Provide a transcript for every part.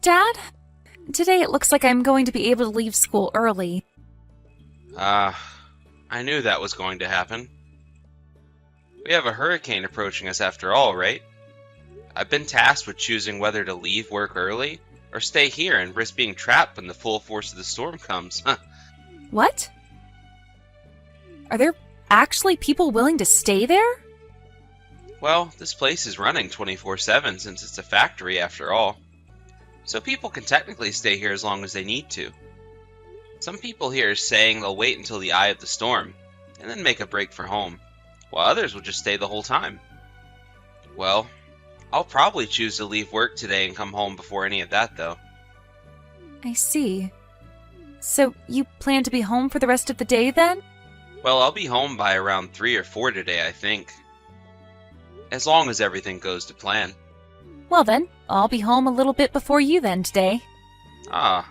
Dad, today it looks like I'm going to be able to leave school early. I knew that was going to happen. We have a hurricane approaching us after all, right? I've been tasked with choosing whether to leave work early or stay here and risk being trapped when the full force of the storm comes. What? Are there actually people willing to stay there? Well, this place is running 24/7 since it's a factory after all. So people can technically stay here as long as they need to. Some people here are saying they'll wait until the eye of the storm and then make a break for home, while others will just stay the whole time. Well, I'll probably choose to leave work today and come home before any of that, though. I see. So you plan to be home for the rest of the day then? Well, I'll be home by around 3 or 4 today, I think. As long as everything goes to plan. Well then, I'll be home a little bit before you then today. Ah,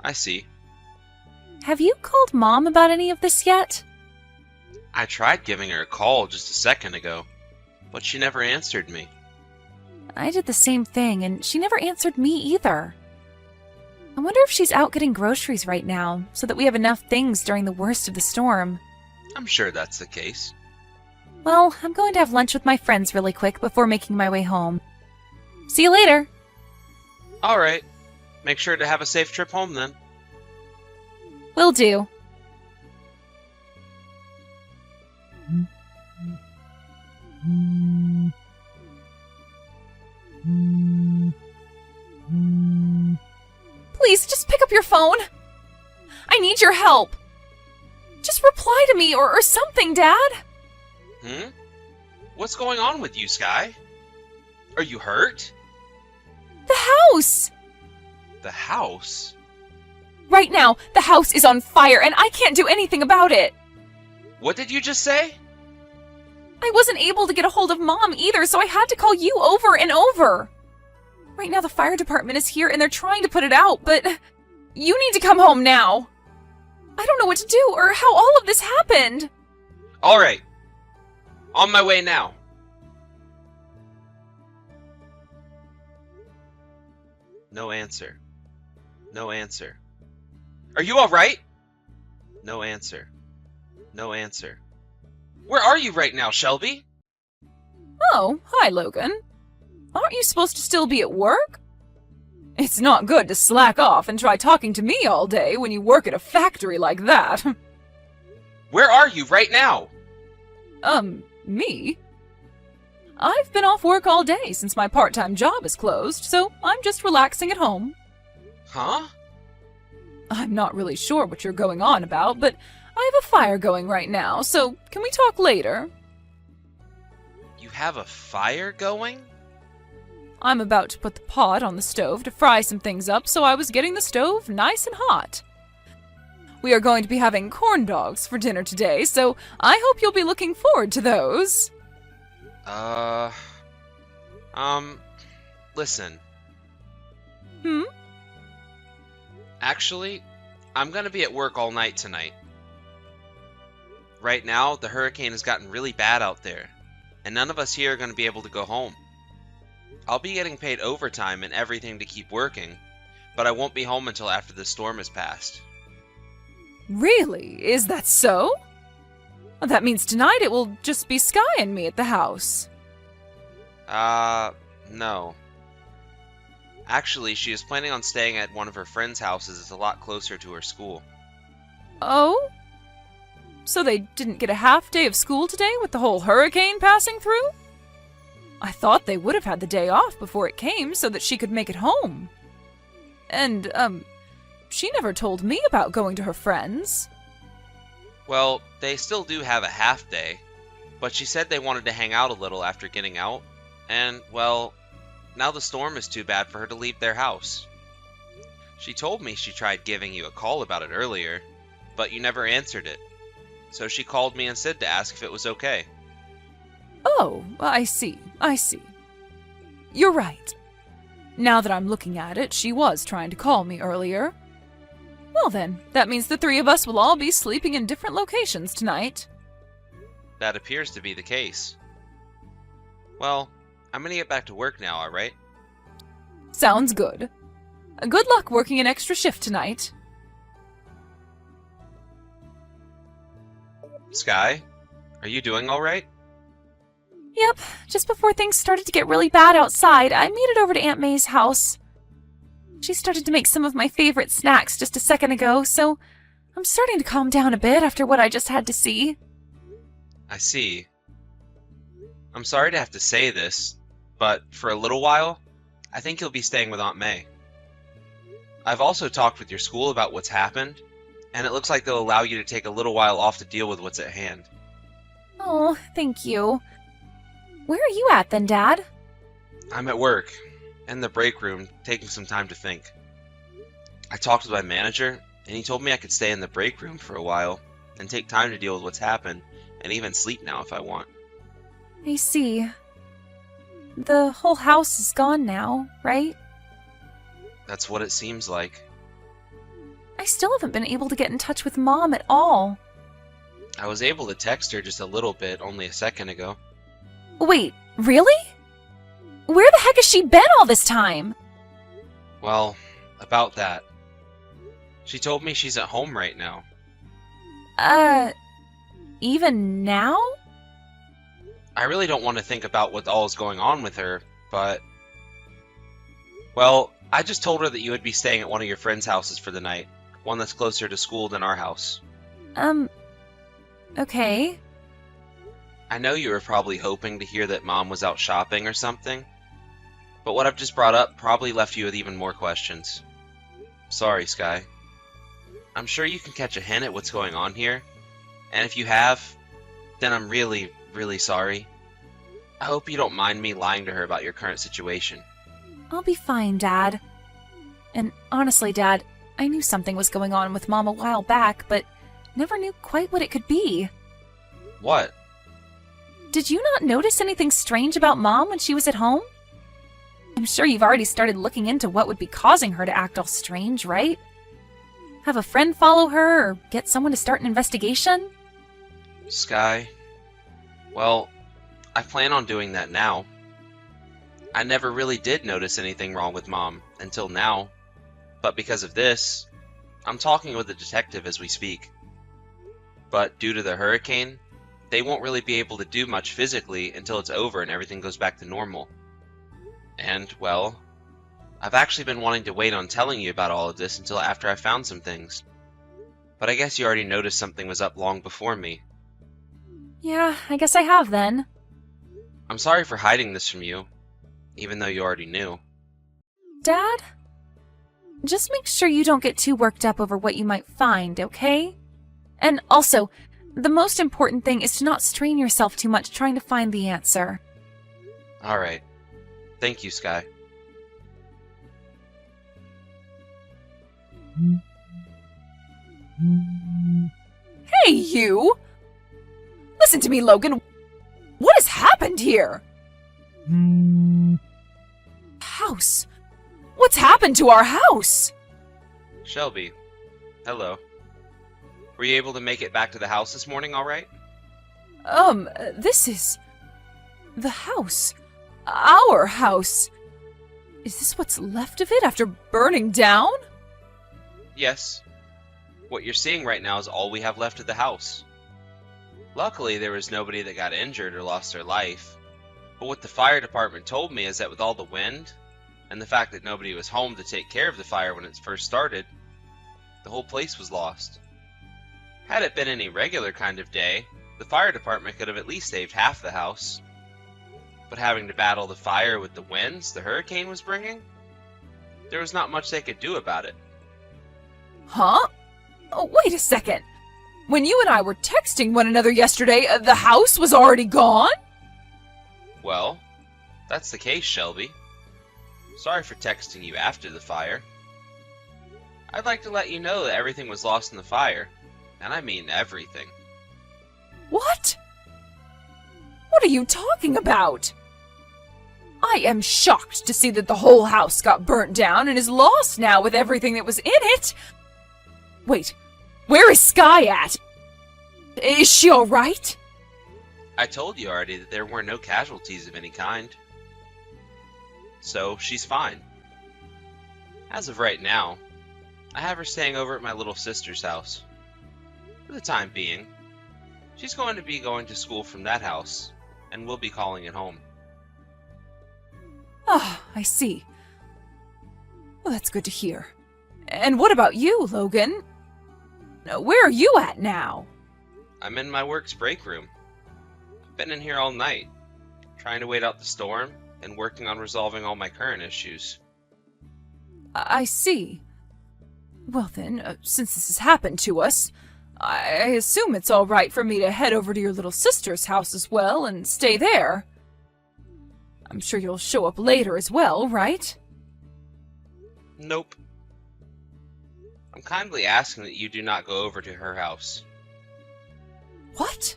I see. Have you called Mom about any of this yet? I tried giving her a call just a second ago, but she never answered me. I did the same thing, and she never answered me either. I wonder if she's out getting groceries right now, so that we have enough things during the worst of the storm. I'm sure that's the case. Well, I'm going to have lunch with my friends really quick before making my way home. See you later! Alright. Make sure to have a safe trip home then. Will do. Please, just pick up your phone. I need your help. Just reply to me or something, Dad. What's going on with you, Sky? Are you hurt? The house! The house? Right now, the house is on fire and I can't do anything about it. What did you just say? I wasn't able to get a hold of Mom either, so I had to call you over and over. Right now the fire department is here and they're trying to put it out, but you need to come home now. I don't know what to do or how all of this happened. Alright. On my way now. No answer. No answer. Are you alright? No answer. No answer. Where are you right now, Shelby? Oh, hi, Logan. Aren't you supposed to still be at work? It's not good to slack off and try talking to me all day when you work at a factory like that. Where are you right now? Me? I've been off work all day since my part-time job is closed, so I'm just relaxing at home. Huh? I'm not really sure what you're going on about, but I have a fire going right now, so can we talk later? You have a fire going? I'm about to put the pot on the stove to fry some things up, so I was getting the stove nice and hot. We are going to be having corn dogs for dinner today, so I hope you'll be looking forward to those. Listen. Hmm? Actually, I'm gonna be at work all night tonight. Right now, the hurricane has gotten really bad out there, and none of us here are gonna be able to go home. I'll be getting paid overtime and everything to keep working, but I won't be home until after the storm has passed. Really? Is that so? Well, that means tonight it will just be Sky and me at the house. No. Actually, she is planning on staying at one of her friends' houses. It's a lot closer to her school. Oh? So they didn't get a half day of school today with the whole hurricane passing through? I thought they would have had the day off before it came so that she could make it home. And, she never told me about going to her friends. Well, they still do have a half day, but she said they wanted to hang out a little after getting out, and, well, now the storm is too bad for her to leave their house. She told me she tried giving you a call about it earlier, but you never answered it, so she called me instead to ask if it was okay. Oh, I see. You're right. Now that I'm looking at it, she was trying to call me earlier. Well then, that means the three of us will all be sleeping in different locations tonight. That appears to be the case. Well, I'm gonna get back to work now, alright? Sounds good. Good luck working an extra shift tonight. Sky, are you doing all right? Yep, just before things started to get really bad outside, I made it over to Aunt May's house. She started to make some of my favorite snacks just a second ago, so I'm starting to calm down a bit after what I just had to see. I see. I'm sorry to have to say this, but for a little while, I think you'll be staying with Aunt May. I've also talked with your school about what's happened, and it looks like they'll allow you to take a little while off to deal with what's at hand. Oh, thank you. Where are you at then, Dad? I'm at work, in the break room, taking some time to think. I talked with my manager, and he told me I could stay in the break room for a while, and take time to deal with what's happened, and even sleep now if I want. I see. The whole house is gone now, right? That's what it seems like. I still haven't been able to get in touch with Mom at all. I was able to text her just a little bit only a second ago. Wait, really? Where the heck has she been all this time? Well, about that. She told me she's at home right now. Even now? I really don't want to think about what all is going on with her, but... Well, I just told her that you would be staying at one of your friends' houses for the night. One that's closer to school than our house. Okay. I know you were probably hoping to hear that Mom was out shopping or something, but what I've just brought up probably left you with even more questions. Sorry, Sky. I'm sure you can catch a hint at what's going on here, and if you have, then I'm really, really sorry. I hope you don't mind me lying to her about your current situation. I'll be fine, Dad. And honestly, Dad, I knew something was going on with Mom a while back, but never knew quite what it could be. What? Did you not notice anything strange about Mom when she was at home? I'm sure you've already started looking into what would be causing her to act all strange, right? Have a friend follow her, or get someone to start an investigation? Sky? Well, I plan on doing that now. I never really did notice anything wrong with Mom until now, but because of this, I'm talking with a detective as we speak. But due to the hurricane, they won't really be able to do much physically until it's over and everything goes back to normal. And, well, I've actually been wanting to wait on telling you about all of this until after I found some things. But I guess you already noticed something was up long before me. Yeah, I guess I have then. I'm sorry for hiding this from you, even though you already knew. Dad? Just make sure you don't get too worked up over what you might find, okay? And also, the most important thing is to not strain yourself too much trying to find the answer. Alright. Thank you, Sky. Hey, you! Listen to me, Logan. What has happened here? House? What's happened to our house? Shelby. Hello. Were you able to make it back to the house this morning alright? This is... the house. Our house. Is this what's left of it after burning down? Yes. What you're seeing right now is all we have left of the house. Luckily, there was nobody that got injured or lost their life. But what the fire department told me is that with all the wind, and the fact that nobody was home to take care of the fire when it first started, the whole place was lost. Had it been any regular kind of day, the fire department could have at least saved half the house. But having to battle the fire with the winds the hurricane was bringing, there was not much they could do about it. Huh? Oh, wait a second. When you and I were texting one another yesterday, the house was already gone? Well, that's the case, Shelby. Sorry for texting you after the fire. I'd like to let you know that everything was lost in the fire, and I mean everything. What? What are you talking about? I am shocked to see that the whole house got burnt down and is lost now with everything that was in it. Wait, where is Sky at? Is she all right? I told you already that there were no casualties of any kind. So, she's fine. As of right now, I have her staying over at my little sister's house. For the time being, she's going to be going to school from that house, and we'll be calling it home. Ah, I see. Well, that's good to hear. And what about you, Logan? Where are you at now? I'm in my work's break room. I've been in here all night, trying to wait out the storm and working on resolving all my current issues. I see. Well then, since this has happened to us, I assume it's all right for me to head over to your little sister's house as well and stay there. I'm sure you'll show up later as well, right? Nope. I'm kindly asking that you do not go over to her house. What?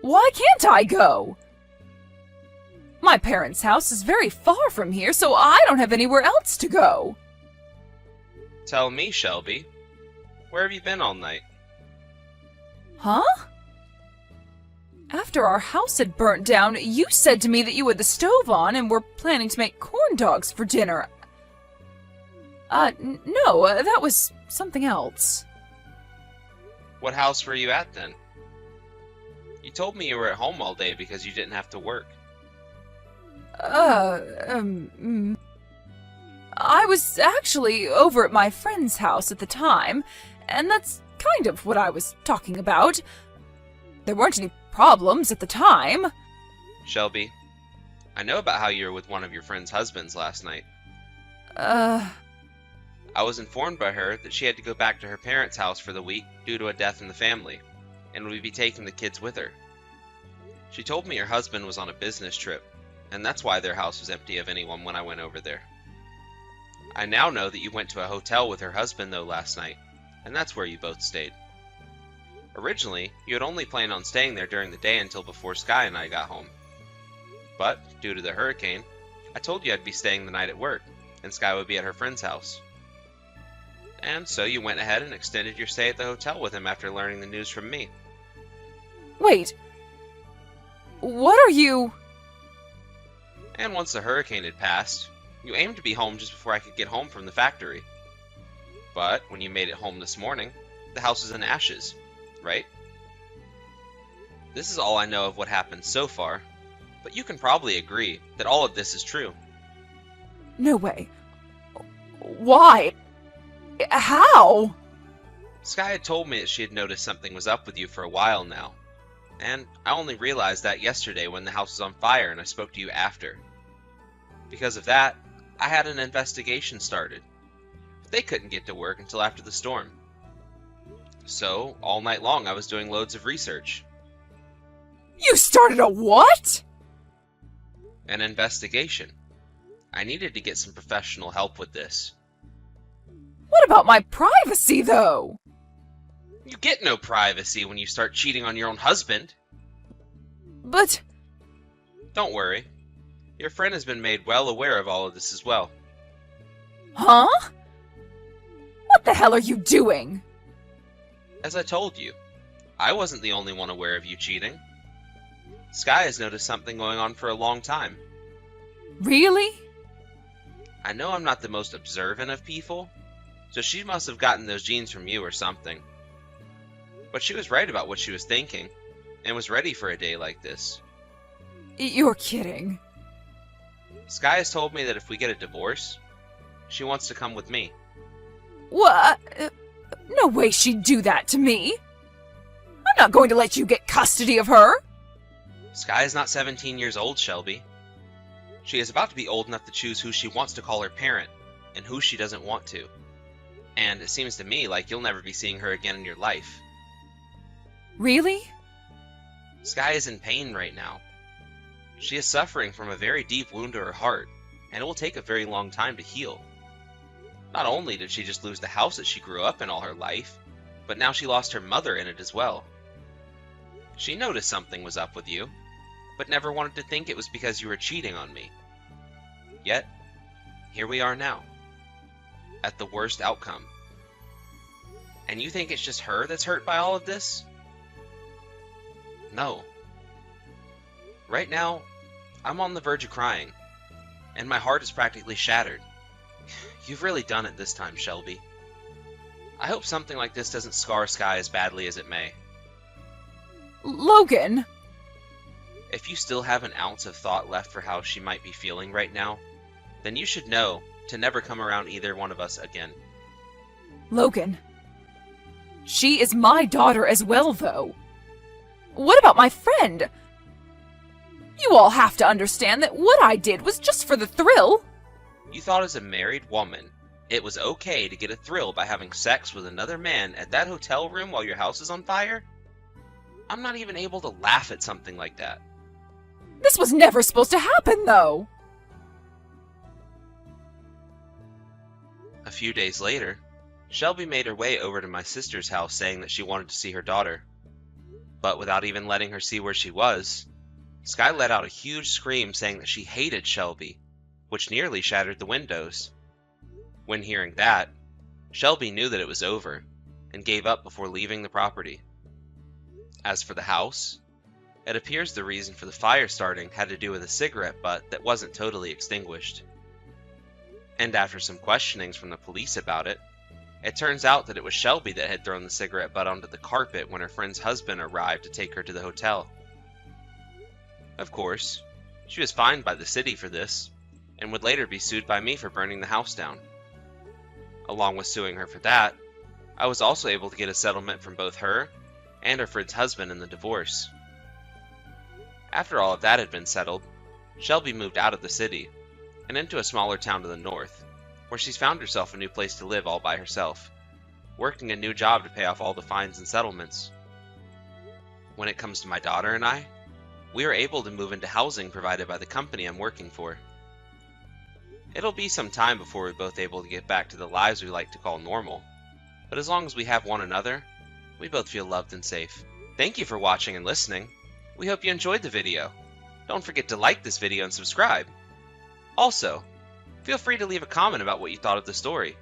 Why can't I go? My parents' house is very far from here, so I don't have anywhere else to go. Tell me, Shelby, where have you been all night? Huh? After our house had burnt down, you said to me that you had the stove on and were planning to make corn dogs for dinner. No, that was something else. What house were you at then? You told me you were at home all day because you didn't have to work. I was actually over at my friend's house at the time, and that's kind of what I was talking about. There weren't any problems at the time. Shelby, I know about how you were with one of your friend's husbands last night. I was informed by her that she had to go back to her parents' house for the week due to a death in the family, and would be taking the kids with her. She told me her husband was on a business trip, and that's why their house was empty of anyone when I went over there. I now know that you went to a hotel with her husband though last night, and that's where you both stayed. Originally, you had only planned on staying there during the day until before Sky and I got home. But, due to the hurricane, I told you I'd be staying the night at work, and Sky would be at her friend's house. And so you went ahead and extended your stay at the hotel with him after learning the news from me. Wait. What are you... And once the hurricane had passed, you aimed to be home just before I could get home from the factory. But when you made it home this morning, the house was in ashes, right? This is all I know of what happened so far, but you can probably agree that all of this is true. No way. Why? How? Sky had told me that she had noticed something was up with you for a while now, and I only realized that yesterday when the house was on fire and I spoke to you after. Because of that, I had an investigation started, but they couldn't get to work until after the storm. So, all night long I was doing loads of research. You started a what? An investigation. I needed to get some professional help with this. What about my privacy, though? You get no privacy when you start cheating on your own husband. But... Don't worry. Your friend has been made well aware of all of this as well. Huh? What the hell are you doing? As I told you, I wasn't the only one aware of you cheating. Sky has noticed something going on for a long time. Really? I know I'm not the most observant of people, so she must have gotten those genes from you or something. But she was right about what she was thinking, and was ready for a day like this. You're kidding. Sky has told me that if we get a divorce, she wants to come with me. What? No way she'd do that to me. I'm not going to let you get custody of her. Sky is not 17 years old, Shelby. She is about to be old enough to choose who she wants to call her parent, and who she doesn't want to. And it seems to me like you'll never be seeing her again in your life. Really? Sky is in pain right now. She is suffering from a very deep wound to her heart, and it will take a very long time to heal. Not only did she just lose the house that she grew up in all her life, but now she lost her mother in it as well. She noticed something was up with you, but never wanted to think it was because you were cheating on me. Yet, here we are now, at the worst outcome. And you think it's just her that's hurt by all of this? No. Right now, I'm on the verge of crying, and my heart is practically shattered. You've really done it this time, Shelby. I hope something like this doesn't scar Sky as badly as it may. Logan! If you still have an ounce of thought left for how she might be feeling right now, then you should know to never come around either one of us again. Logan. She is my daughter as well, though. What about my friend? You all have to understand that what I did was just for the thrill. You thought as a married woman, it was okay to get a thrill by having sex with another man at that hotel room while your house is on fire? I'm not even able to laugh at something like that. This was never supposed to happen, though. A few days later, Shelby made her way over to my sister's house saying that she wanted to see her daughter. But without even letting her see where she was, Sky let out a huge scream saying that she hated Shelby, which nearly shattered the windows. When hearing that, Shelby knew that it was over and gave up before leaving the property. As for the house, it appears the reason for the fire starting had to do with a cigarette butt that wasn't totally extinguished. And after some questionings from the police about it, it turns out that it was Shelby that had thrown the cigarette butt onto the carpet when her friend's husband arrived to take her to the hotel. Of course, she was fined by the city for this, and would later be sued by me for burning the house down. Along with suing her for that, I was also able to get a settlement from both her and her friend's husband in the divorce. After all of that had been settled, Shelby moved out of the city and into a smaller town to the north, where she's found herself a new place to live all by herself, working a new job to pay off all the fines and settlements. When it comes to my daughter and I, we are able to move into housing provided by the company I'm working for. It'll be some time before we're both able to get back to the lives we like to call normal, but as long as we have one another, we both feel loved and safe. Thank you for watching and listening. We hope you enjoyed the video. Don't forget to like this video and subscribe. Also, feel free to leave a comment about what you thought of the story.